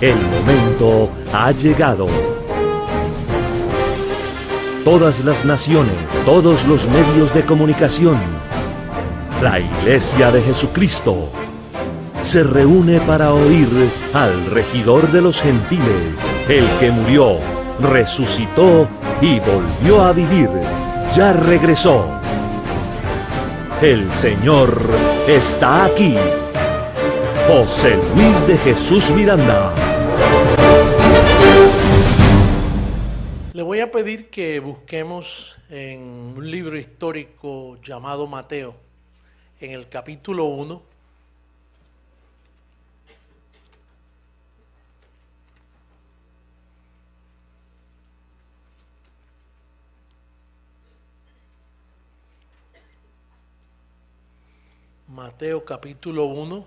El momento ha llegado. Todas las naciones, todos los medios de comunicación, la Iglesia de Jesucristo se reúne para oír al regidor de los gentiles, el que murió, resucitó y volvió a vivir. Ya regresó. El Señor está aquí. José Luis de Jesús Miranda. Le voy a pedir que busquemos en un libro histórico llamado Mateo, en el capítulo 1. Mateo capítulo 1,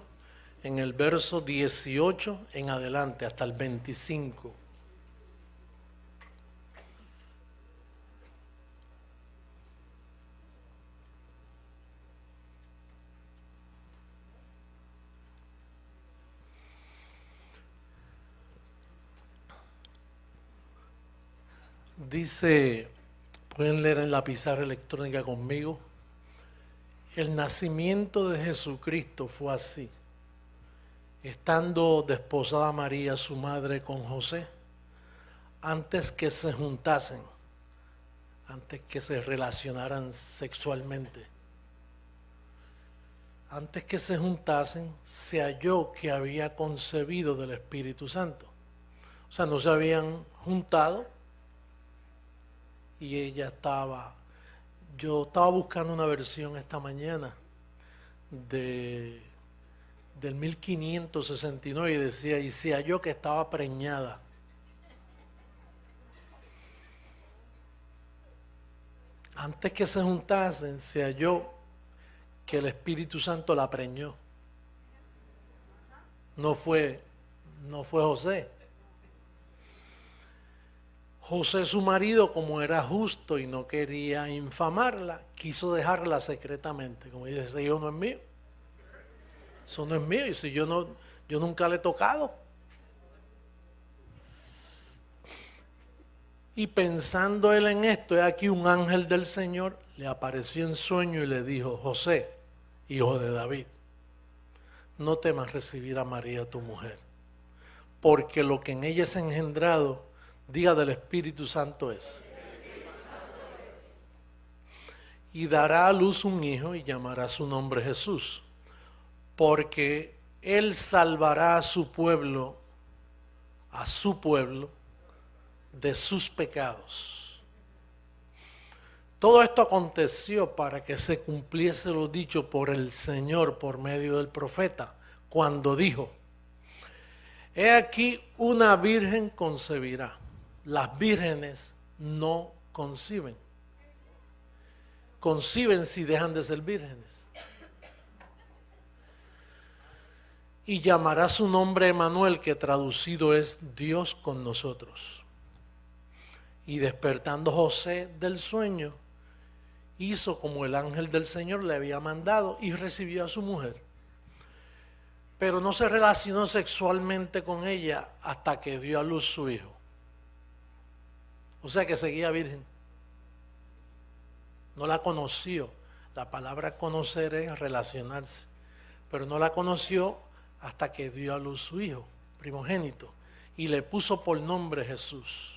en el verso 18 en adelante, hasta el 25. Dice, pueden leer en la pizarra electrónica conmigo, el nacimiento de Jesucristo fue así. Estando desposada María, su madre, con José, antes que se juntasen, antes que se relacionaran sexualmente, antes que se juntasen, se halló que había concebido del Espíritu Santo. O sea, no se habían juntado y ella estaba... Yo estaba buscando una versión esta mañana del 1569 y decía, y se halló que estaba preñada. Antes que se juntasen, se halló que el Espíritu Santo la preñó. No fue José. José, su marido, como era justo y no quería infamarla, quiso dejarla secretamente. Como dice, ese hijo no es mío. Eso no es mío. Y si yo nunca le he tocado. Y pensando él en esto, aquí un ángel del Señor le apareció en sueño y le dijo, José, hijo de David, no temas recibir a María tu mujer, porque lo que en ella es engendrado, diga del Espíritu Santo es. Y dará a luz un hijo y llamará su nombre Jesús, porque él salvará a su pueblo, de sus pecados. Todo esto aconteció para que se cumpliese lo dicho por el Señor por medio del profeta, cuando dijo, he aquí una virgen concebirá. Las vírgenes no conciben. Conciben si dejan de ser vírgenes. Y llamará su nombre Emanuel, que traducido es Dios con nosotros. Y despertando José del sueño, hizo como el ángel del Señor le había mandado y recibió a su mujer. Pero no se relacionó sexualmente con ella hasta que dio a luz su hijo. O sea que seguía virgen. No la conoció. La palabra conocer es relacionarse. Pero no la conoció hasta que dio a luz su hijo, primogénito. Y le puso por nombre Jesús.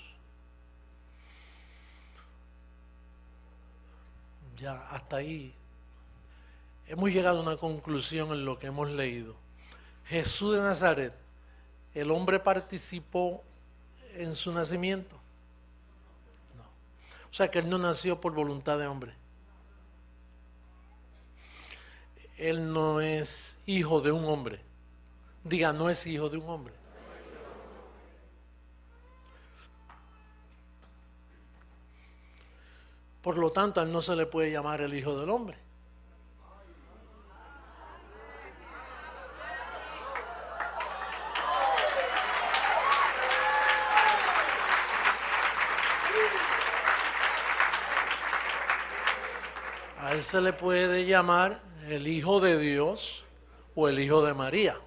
Ya hasta ahí hemos llegado a una conclusión en lo que hemos leído. Jesús de Nazaret, ¿el hombre participó en su nacimiento? No. O sea que él no nació por voluntad de hombre. Él no es hijo de un hombre. Diga, no es hijo de un hombre. Por lo tanto, a él no se le puede llamar el hijo del hombre. A él se le puede llamar el hijo de Dios o el hijo de María,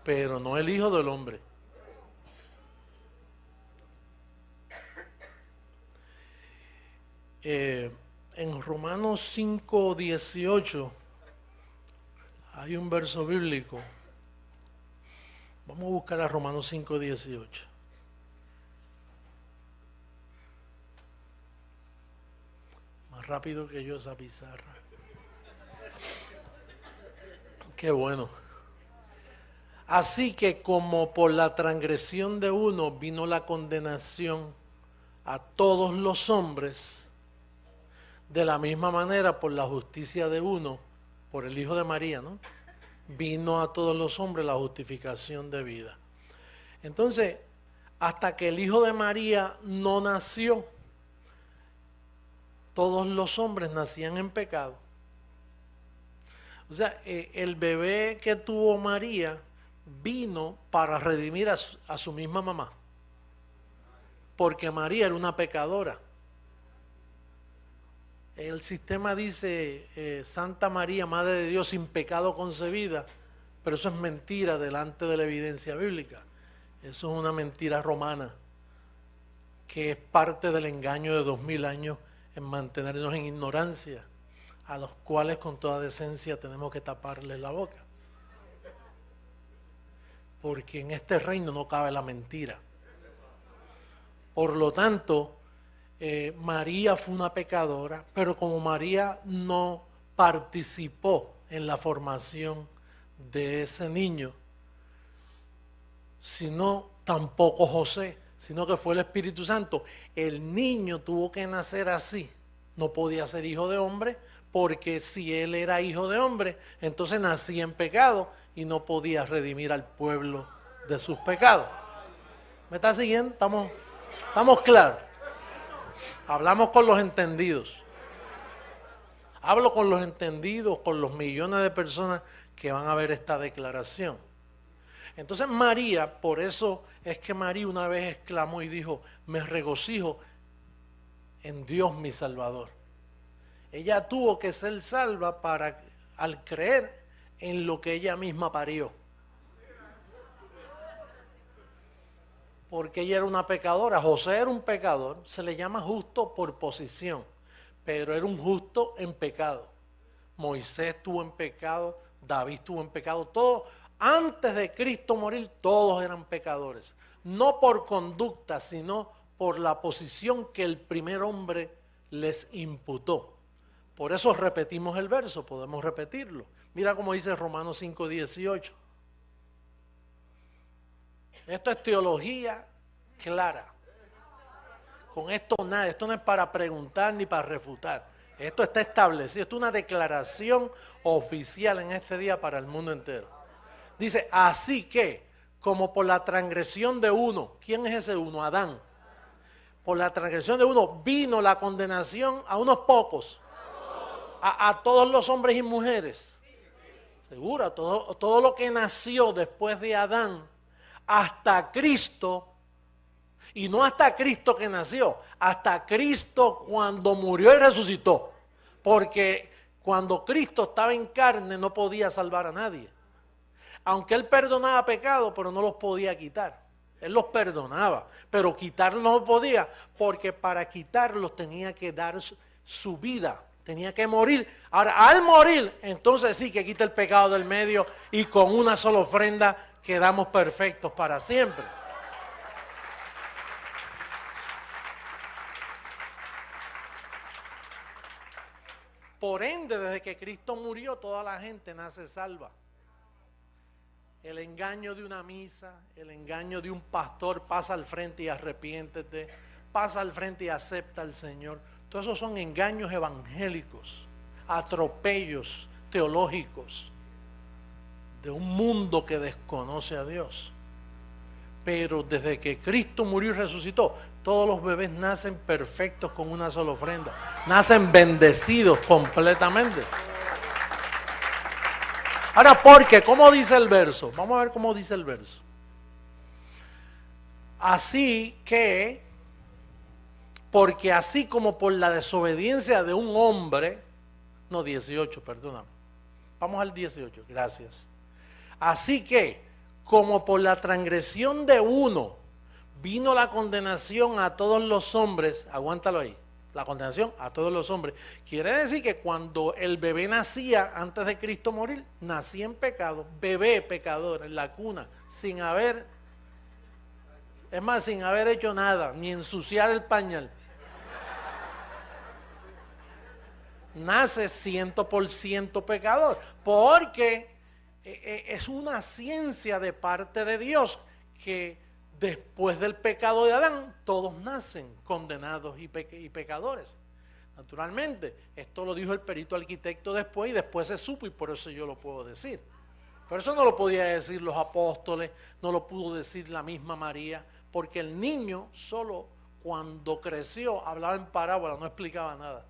pero no el hijo del hombre. En Romanos 5:18 hay un verso bíblico. Vamos a buscar a Romanos 5:18. Más rápido que yo esa pizarra. Qué bueno. Así que como por la transgresión de uno vino la condenación a todos los hombres, de la misma manera por la justicia de uno, por el Hijo de María, ¿no?, vino a todos los hombres la justificación de vida. Entonces, hasta que el Hijo de María no nació, todos los hombres nacían en pecado. O sea, el bebé que tuvo María vino para redimir a su misma mamá, porque María era una pecadora. El sistema dice Santa María, Madre de Dios, sin pecado concebida, pero eso es mentira delante de la evidencia bíblica. Eso es una mentira romana, que es parte del engaño de 2000 años en mantenernos en ignorancia, a los cuales con toda decencia tenemos que taparles la boca. Porque en este reino no cabe la mentira. Por lo tanto, María fue una pecadora, pero como María no participó en la formación de ese niño, sino tampoco José, sino que fue el Espíritu Santo, el niño tuvo que nacer así. No podía ser hijo de hombre, porque si él era hijo de hombre, entonces nacía en pecado y no podía redimir al pueblo de sus pecados. ¿Me está siguiendo? ¿Estamos claros? Hablamos con los entendidos. Hablo con los entendidos, con los millones de personas que van a ver esta declaración. Entonces María, por eso es que María una vez exclamó y dijo: me regocijo en Dios mi Salvador. Ella tuvo que ser salva al creer en lo que ella misma parió. Porque ella era una pecadora. José era un pecador, se le llama justo por posición, pero era un justo en pecado. Moisés estuvo en pecado, David estuvo en pecado, todos, antes de Cristo morir, todos eran pecadores. No por conducta, sino por la posición que el primer hombre les imputó. Por eso repetimos el verso, podemos repetirlo. Mira cómo dice Romanos 5:18. Esto es teología clara. Con esto nada, esto no es para preguntar ni para refutar. Esto está establecido, esto es una declaración oficial en este día para el mundo entero. Dice, así que, como por la transgresión de uno, ¿quién es ese uno? Adán. Por la transgresión de uno vino la condenación a unos pocos, a todos los hombres y mujeres. Seguro, todo lo que nació después de Adán, hasta Cristo, y no hasta Cristo que nació, hasta Cristo cuando murió y resucitó. Porque cuando Cristo estaba en carne no podía salvar a nadie. Aunque Él perdonaba pecados, pero no los podía quitar. Él los perdonaba, pero quitarlos no podía, porque para quitarlos tenía que dar su vida, tenía que morir. Ahora, al morir, entonces sí que quita el pecado del medio y con una sola ofrenda quedamos perfectos para siempre. Por ende, desde que Cristo murió, toda la gente nace salva. El engaño de una misa, el engaño de un pastor, pasa al frente y arrepiéntete, pasa al frente y acepta al Señor. Todos esos son engaños evangélicos, atropellos teológicos de un mundo que desconoce a Dios. Pero desde que Cristo murió y resucitó, todos los bebés nacen perfectos con una sola ofrenda. Nacen bendecidos completamente. Ahora, ¿por qué? ¿Cómo dice el verso? Vamos a ver cómo dice el verso. Así que, porque así como por la desobediencia de un hombre, no 18, perdóname. Vamos al 18, gracias. Así que, como por la transgresión de uno vino la condenación a todos los hombres, aguántalo ahí, la condenación a todos los hombres. Quiere decir que cuando el bebé nacía antes de Cristo morir, nacía en pecado, bebé pecador, en la cuna, sin haber hecho nada, ni ensuciar el pañal. Nace 100% pecador, porque es una ciencia de parte de Dios que después del pecado de Adán, todos nacen condenados y pecadores. Naturalmente, esto lo dijo el perito arquitecto después, y después se supo, y por eso yo lo puedo decir. Por eso no lo podía decir los apóstoles, no lo pudo decir la misma María, porque el niño solo cuando creció hablaba en parábola, no explicaba nada.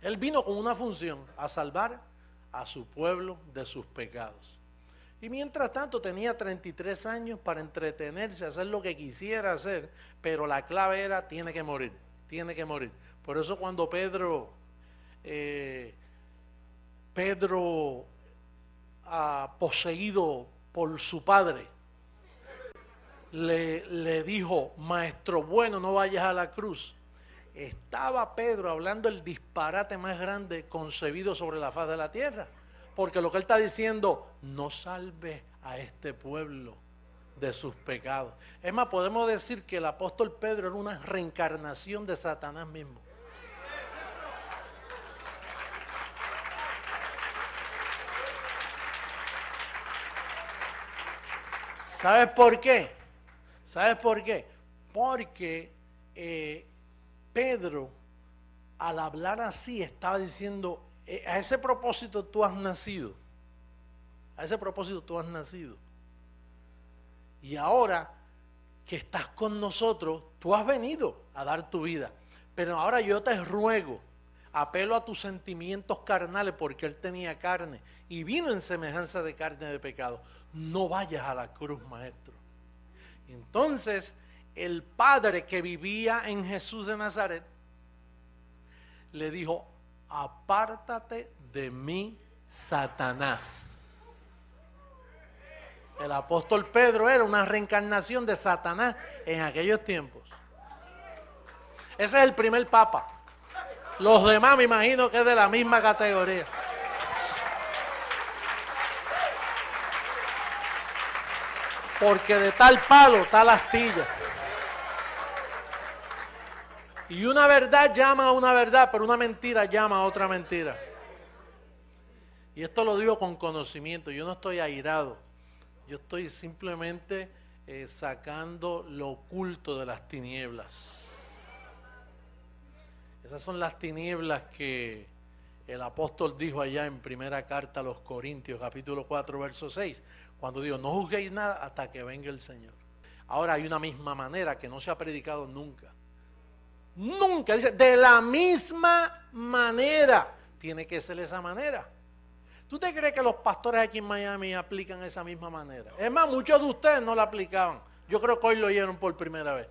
Él vino con una función, a salvar a su pueblo de sus pecados. Y mientras tanto tenía 33 años para entretenerse, hacer lo que quisiera hacer, pero la clave era, tiene que morir, tiene que morir. Por eso cuando Pedro poseído por su padre, le dijo, maestro bueno, no vayas a la cruz. Estaba Pedro hablando el disparate más grande concebido sobre la faz de la tierra. Porque lo que él está diciendo, no salve a este pueblo de sus pecados. Es más, podemos decir que el apóstol Pedro era una reencarnación de Satanás mismo. ¿Sabes por qué? ¿Sabes por qué? Porque Pedro, al hablar así, estaba diciendo, a ese propósito tú has nacido. A ese propósito tú has nacido. Y ahora que estás con nosotros, tú has venido a dar tu vida. Pero ahora yo te ruego, apelo a tus sentimientos carnales, porque él tenía carne y vino en semejanza de carne de pecado. No vayas a la cruz, maestro. Entonces, el padre que vivía en Jesús de Nazaret le dijo, apártate de mí, Satanás. El apóstol Pedro era una reencarnación de Satanás en aquellos tiempos. Ese es el primer papa. Los demás me imagino que es de la misma categoría. Porque de tal palo, tal astilla. Y una verdad llama a una verdad, pero una mentira llama a otra mentira. Y esto lo digo con conocimiento, yo no estoy airado. Yo estoy simplemente sacando lo oculto de las tinieblas. Esas son las tinieblas que el apóstol dijo allá en primera carta a los Corintios, capítulo 4, verso 6, cuando dijo, no juzguéis nada hasta que venga el Señor. Ahora hay una misma manera que no se ha predicado nunca. Nunca, dice, de la misma manera, tiene que ser esa manera. ¿Tú te crees que los pastores aquí en Miami aplican esa misma manera? Es más, muchos de ustedes no la aplicaban. Yo creo que hoy lo oyeron por primera vez.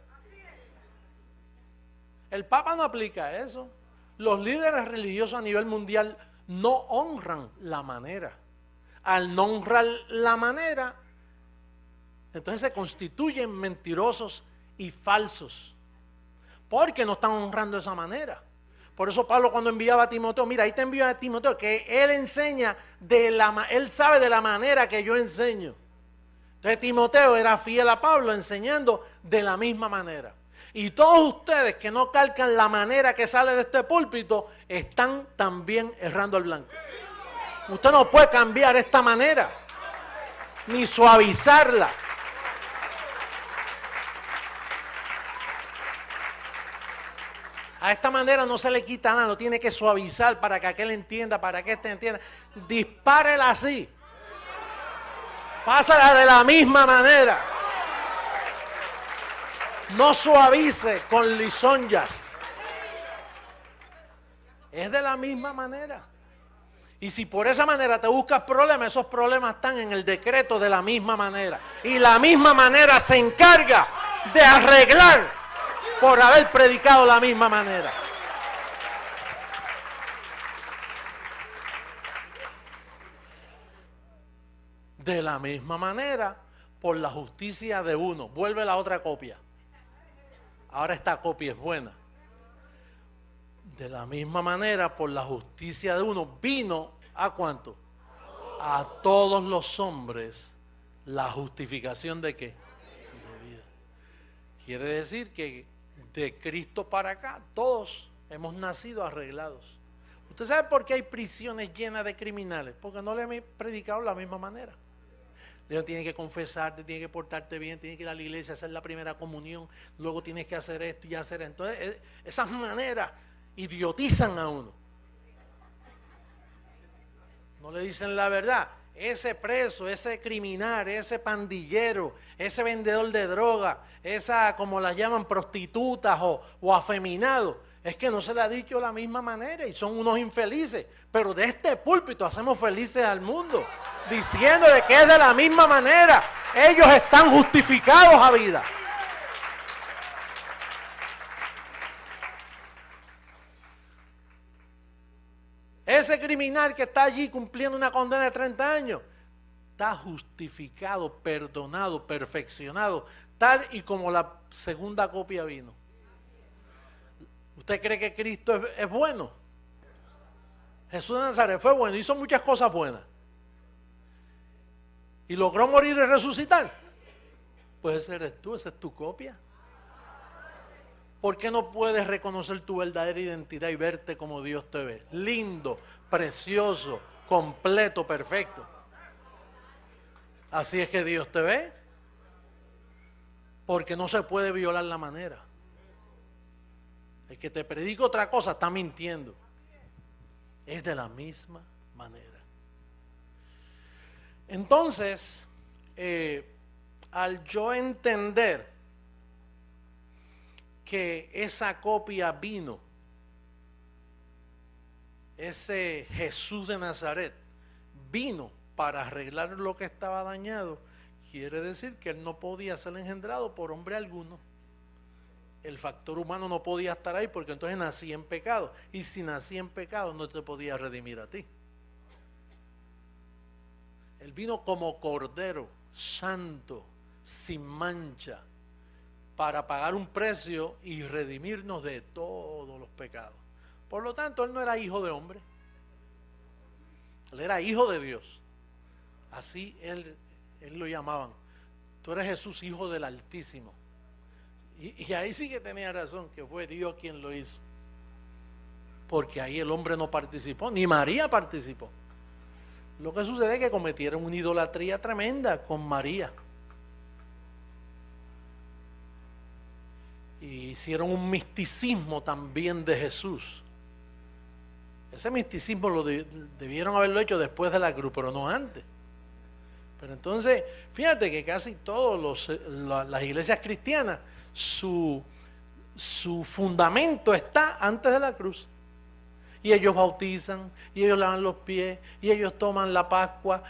El Papa no aplica eso. Los líderes religiosos a nivel mundial no honran la manera. Al no honrar la manera, entonces se constituyen mentirosos y falsos. Porque no están honrando esa manera. Por eso Pablo cuando enviaba a Timoteo, mira, ahí te envío a Timoteo, que él enseña, él sabe de la manera que yo enseño. Entonces Timoteo era fiel a Pablo enseñando de la misma manera. Y todos ustedes que no calcan la manera que sale de este púlpito, están también errando al blanco. Usted no puede cambiar esta manera, ni suavizarla. A esta manera no se le quita nada, lo tiene que suavizar para que aquel entienda, para que este entienda. Dispárela así. Pásala de la misma manera. No suavice con lisonjas. Es de la misma manera. Y si por esa manera te buscas problemas, esos problemas están en el decreto de la misma manera. Y la misma manera se encarga de arreglar por haber predicado la misma manera. De la misma manera, por la justicia de uno. Vuelve la otra copia. ahora esta copia es buena. De la misma manera, por la justicia de uno, vino ¿a cuánto? A todos los hombres la justificación de ¿qué? De vida. Quiere decir que de Cristo para acá, todos hemos nacido arreglados. ¿Usted sabe por qué hay prisiones llenas de criminales? Porque no le han predicado de la misma manera. Dios tiene que confesarte, tiene que portarte bien, tiene que ir a la iglesia, hacer la primera comunión, luego tienes que hacer esto y hacer esto. Entonces, esas maneras idiotizan a uno. No le dicen la verdad. Ese preso, ese criminal, ese pandillero, ese vendedor de droga, esa, como las llaman, prostitutas o afeminados, es que no se le ha dicho de la misma manera y son unos infelices. Pero de este púlpito hacemos felices al mundo, diciéndole que es de la misma manera. Ellos están justificados a vida. Ese criminal que está allí cumpliendo una condena de 30 años, está justificado, perdonado, perfeccionado, tal y como la segunda copia vino. ¿Usted cree que Cristo es bueno? Jesús de Nazaret fue bueno, hizo muchas cosas buenas. ¿Y logró morir y resucitar? Pues ese eres tú, esa es tu copia. ¿Por qué no puedes reconocer tu verdadera identidad y verte como Dios te ve? Lindo, precioso, completo, perfecto. Así es que Dios te ve. Porque no se puede violar la manera. El que te predica otra cosa está mintiendo. Es de la misma manera. Entonces, al yo entender que esa copia vino, ese Jesús de Nazaret vino para arreglar lo que estaba dañado, quiere decir que él no podía ser engendrado por hombre alguno. El factor humano no podía estar ahí porque entonces nacía en pecado, y si nacía en pecado no te podía redimir a ti. Él vino como cordero santo, sin mancha, para pagar un precio y redimirnos de todos los pecados. Por lo tanto, él no era hijo de hombre, él era hijo de Dios. Así él lo llamaban. Tú eres Jesús, hijo del Altísimo. Y ahí sí que tenía razón, que fue Dios quien lo hizo. Porque ahí el hombre no participó, ni María participó. Lo que sucede es que cometieron una idolatría tremenda con María. Y hicieron un misticismo también de Jesús. Ese misticismo lo debieron haberlo hecho después de la cruz, pero no antes. Pero entonces, fíjate que casi todas las iglesias cristianas, su fundamento está antes de la cruz. Y ellos bautizan, y ellos lavan los pies, y ellos toman la Pascua,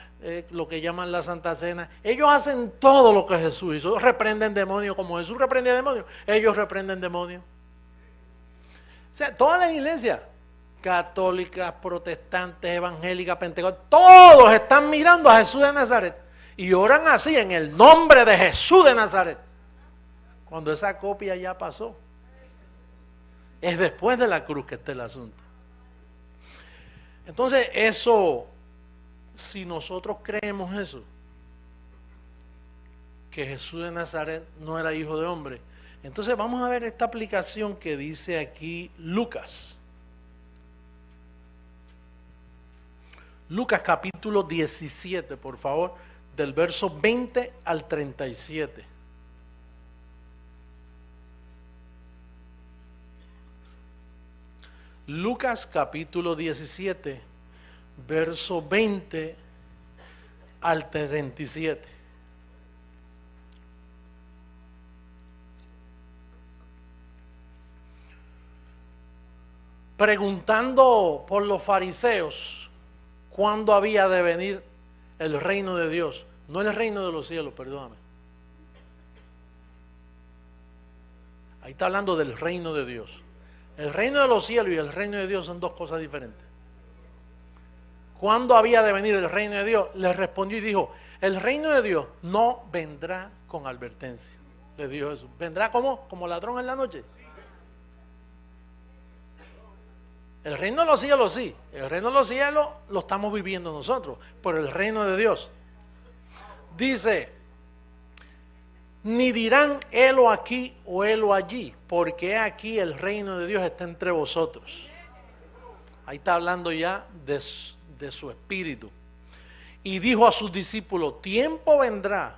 lo que llaman la Santa Cena. Ellos hacen todo lo que Jesús hizo. Reprenden demonios como Jesús reprendía demonios. Ellos reprenden demonios. O sea, todas las iglesias, católicas, protestantes, evangélicas, pentecostés, todos están mirando a Jesús de Nazaret y oran así en el nombre de Jesús de Nazaret. Cuando esa copia ya pasó, es después de la cruz que está el asunto. Entonces eso, si nosotros creemos eso, que Jesús de Nazaret no era hijo de hombre, entonces vamos a ver esta aplicación que dice aquí Lucas. Lucas capítulo 17, por favor, del verso 20 al 37. Lucas capítulo 17, verso 20 al 37. Preguntando por los fariseos cuándo había de venir el reino de Dios, no el reino de los cielos, perdóname. Ahí está hablando del reino de Dios. El reino de los cielos y el reino de Dios son dos cosas diferentes. ¿Cuándo había de venir el reino de Dios? Le respondió y dijo, el reino de Dios no vendrá con advertencia. Le dijo Jesús. ¿Vendrá como ladrón en la noche? El reino de los cielos sí. El reino de los cielos lo estamos viviendo nosotros. Pero el reino de Dios. Dice, ni dirán helo aquí o helo allí, porque aquí el reino de Dios está entre vosotros. Ahí está hablando ya de su espíritu. Y dijo a sus discípulos, tiempo vendrá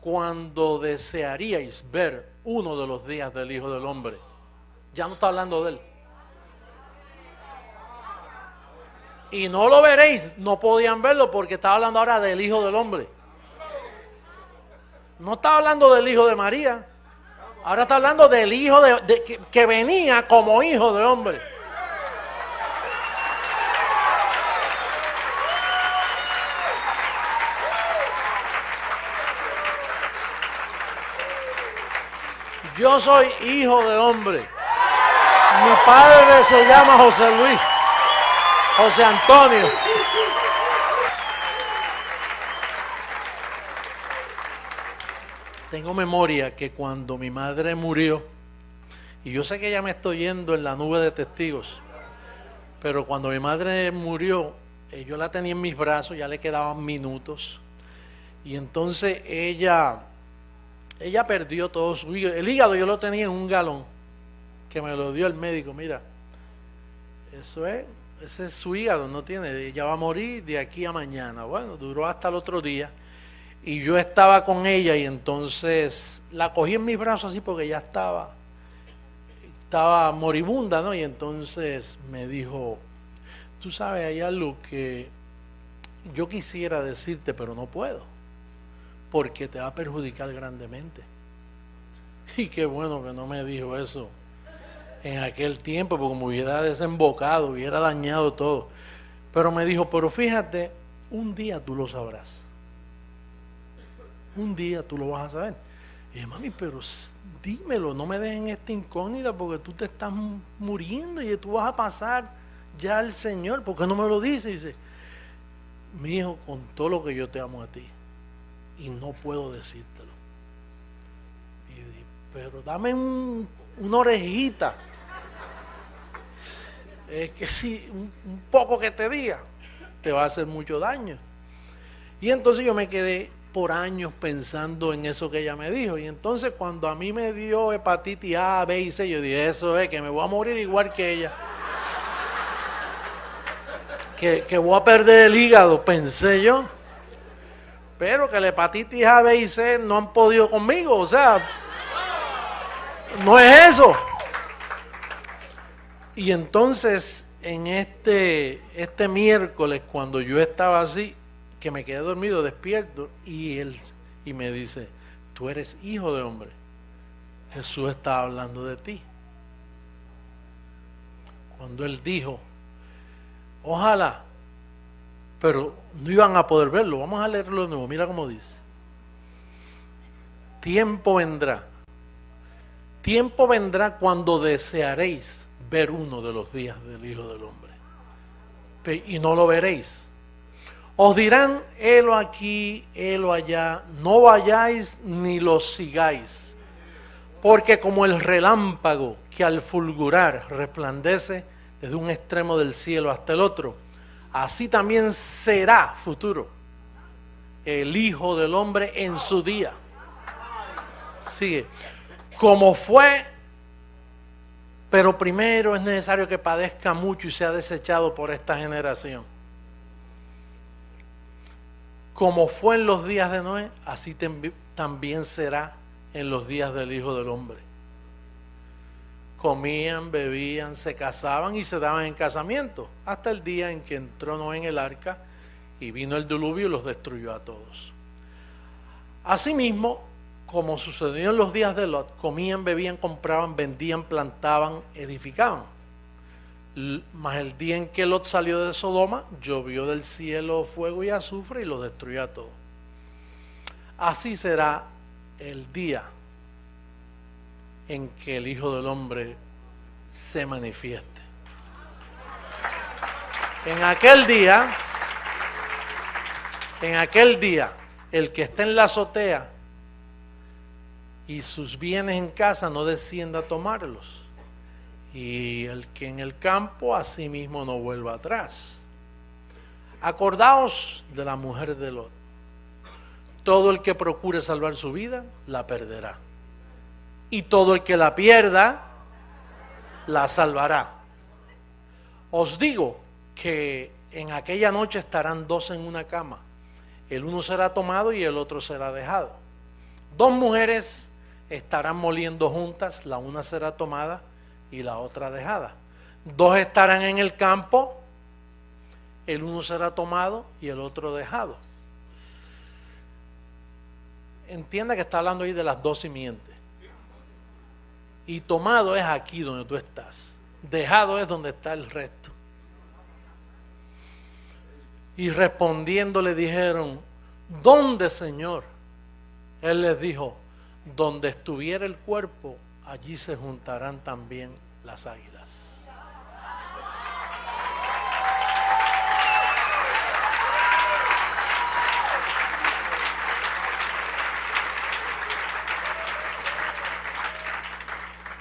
cuando desearíais ver uno de los días del Hijo del Hombre. Ya no está hablando de él. Y no lo veréis, no podían verlo porque estaba hablando ahora del Hijo del Hombre. No está hablando del Hijo de María. Ahora está hablando del Hijo que venía como Hijo de Hombre. Yo soy hijo de hombre. Mi padre se llama José Luis, José Antonio. Tengo memoria que cuando mi madre murió, y yo sé que ya me estoy yendo en la nube de testigos, pero cuando mi madre murió, yo la tenía en mis brazos, ya le quedaban minutos, y entonces ella perdió todo su hígado. El hígado yo lo tenía en un galón, que me lo dio el médico. Mira, ese es su hígado, no tiene, ella va a morir de aquí a mañana. Bueno, duró hasta el otro día, y yo estaba con ella, y entonces la cogí en mis brazos así porque ya estaba moribunda, ¿no? Y entonces me dijo, tú sabes, hay algo que yo quisiera decirte, pero no puedo, porque te va a perjudicar grandemente. Y qué bueno que no me dijo eso en aquel tiempo, porque me hubiera desembocado, hubiera dañado todo. Pero me dijo, pero fíjate, un día tú lo sabrás. Un día tú lo vas a saber. Y dije, mami, pero dímelo, no me dejen esta incógnita, porque tú te estás muriendo y tú vas a pasar ya al Señor. ¿Por qué no me lo dices? Y dice, mi hijo, con todo lo que yo te amo a ti, y no puedo decírtelo. Y yo dije, pero dame una orejita. Es que si un poco que te diga, te va a hacer mucho daño. Y entonces yo me quedé por años pensando en eso que ella me dijo. Y entonces cuando a mí me dio hepatitis A, B y C, yo dije, eso es, que me voy a morir igual que ella. que voy a perder el hígado, pensé yo. Pero que la hepatitis A, B y C no han podido conmigo, o sea, no es eso. Y entonces, en este miércoles, cuando yo estaba así, que me quedé dormido, despierto, y él me dice, tú eres hijo de hombre. Jesús estaba hablando de ti. Cuando él dijo, ojalá, pero no iban a poder verlo. Vamos a leerlo de nuevo, mira cómo dice. Tiempo vendrá cuando desearéis ver uno de los días del Hijo del Hombre, y no lo veréis. Os dirán, helo aquí, helo allá, no vayáis ni lo sigáis, porque como el relámpago que al fulgurar resplandece desde un extremo del cielo hasta el otro, así también será futuro el Hijo del Hombre en su día. Sigue. Como fue, pero primero es necesario que padezca mucho y sea desechado por esta generación. Como fue en los días de Noé, así también será en los días del Hijo del Hombre. Comían, bebían, se casaban y se daban en casamiento, hasta el día en que entró Noé en el arca y vino el diluvio y los destruyó a todos. Asimismo, como sucedió en los días de Lot, comían, bebían, compraban, vendían, plantaban, edificaban. Mas el día en que Lot salió de Sodoma, llovió del cielo fuego y azufre y los destruyó a todos. Así será el día en que el Hijo del Hombre se manifieste. En aquel día, el que esté en la azotea y sus bienes en casa no descienda a tomarlos, y el que en el campo asimismo no vuelva atrás. Acordaos de la mujer de Lot. Todo el que procure salvar su vida, la perderá. Y todo el que la pierda, la salvará. Os digo que en aquella noche estarán dos en una cama. El uno será tomado y el otro será dejado. Dos mujeres estarán moliendo juntas, la una será tomada y la otra dejada. Dos estarán en el campo, el uno será tomado y el otro dejado. Entienda que está hablando ahí de las dos simientes. Y tomado es aquí donde tú estás. Dejado es donde está el resto. Y respondiendo le dijeron, ¿dónde, Señor? Él les dijo, donde estuviera el cuerpo, allí se juntarán también las águilas.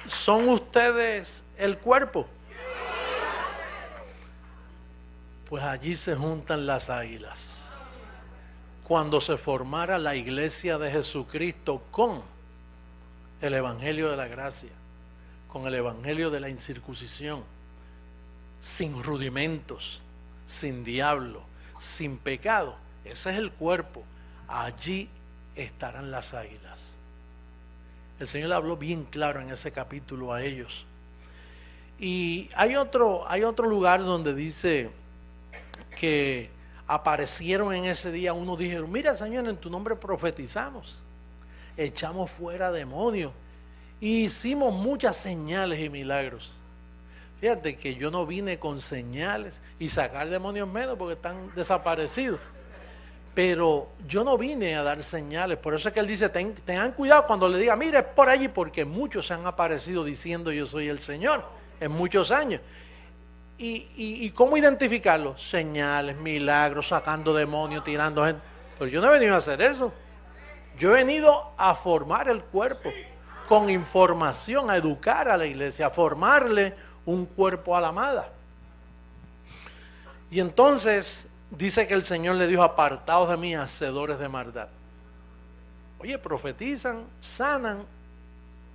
¿Son ustedes el cuerpo? Pues allí se juntan las águilas. Cuando se formara la iglesia de Jesucristo con el evangelio de la gracia, con el evangelio de la incircuncisión, sin rudimentos, sin diablo, sin pecado, ese es el cuerpo. Allí estarán las águilas. El Señor le habló bien claro en ese capítulo a ellos. Y hay otro lugar donde dice que aparecieron en ese día, unos dijeron, mira, Señor, en tu nombre profetizamos, echamos fuera demonios y hicimos muchas señales y milagros. Fíjate que yo no vine con señales y sacar demonios menos porque están desaparecidos. Pero yo no vine a dar señales, por eso es que él dice, tengan cuidado cuando le diga, mire, es por allí, porque muchos se han aparecido diciendo yo soy el Señor, en muchos años. ¿Y cómo identificarlo? Señales, milagros, sacando demonios, tirando gente. Pero yo no he venido a hacer eso. Yo he venido a formar el cuerpo, con información, a educar a la iglesia, a formarle un cuerpo a la amada. Y entonces dice que el Señor le dijo, apartaos de mí, hacedores de maldad. Oye, profetizan, sanan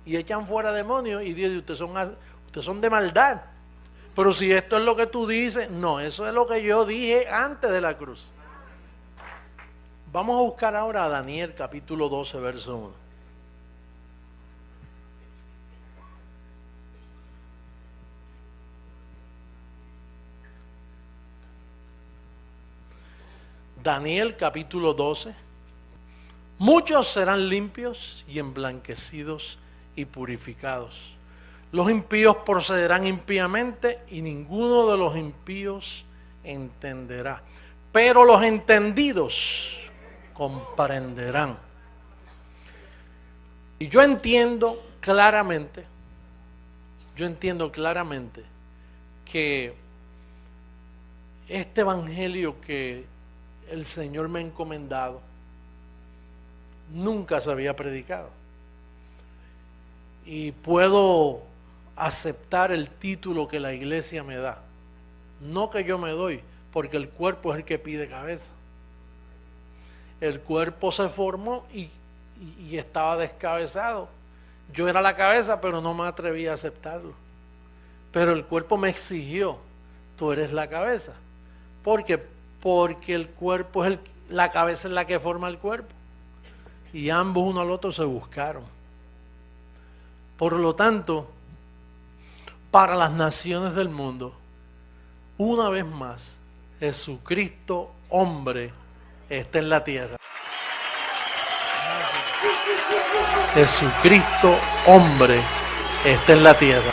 y echan fuera demonios y dicen, ustedes son de maldad. Pero si esto es lo que tú dices, no, eso es lo que yo dije antes de la cruz. Vamos a buscar ahora a Daniel capítulo 12, verso 1. Daniel capítulo 12. Muchos serán limpios y emblanquecidos y purificados. Los impíos procederán impíamente y ninguno de los impíos entenderá. Pero los entendidos comprenderán. Y yo entiendo claramente que este evangelio que el Señor me ha encomendado nunca se había predicado. Y puedo aceptar el título que la iglesia me da. No que yo me doy, porque el cuerpo es el que pide cabeza. El cuerpo se formó y estaba descabezado. Yo era la cabeza, pero no me atreví a aceptarlo. Pero el cuerpo me exigió, tú eres la cabeza. Porque el cuerpo es la cabeza es la que forma el cuerpo. Y ambos uno al otro se buscaron. Por lo tanto, para las naciones del mundo, una vez más, Jesucristo, hombre, está en la tierra. Jesucristo, hombre, está en la tierra.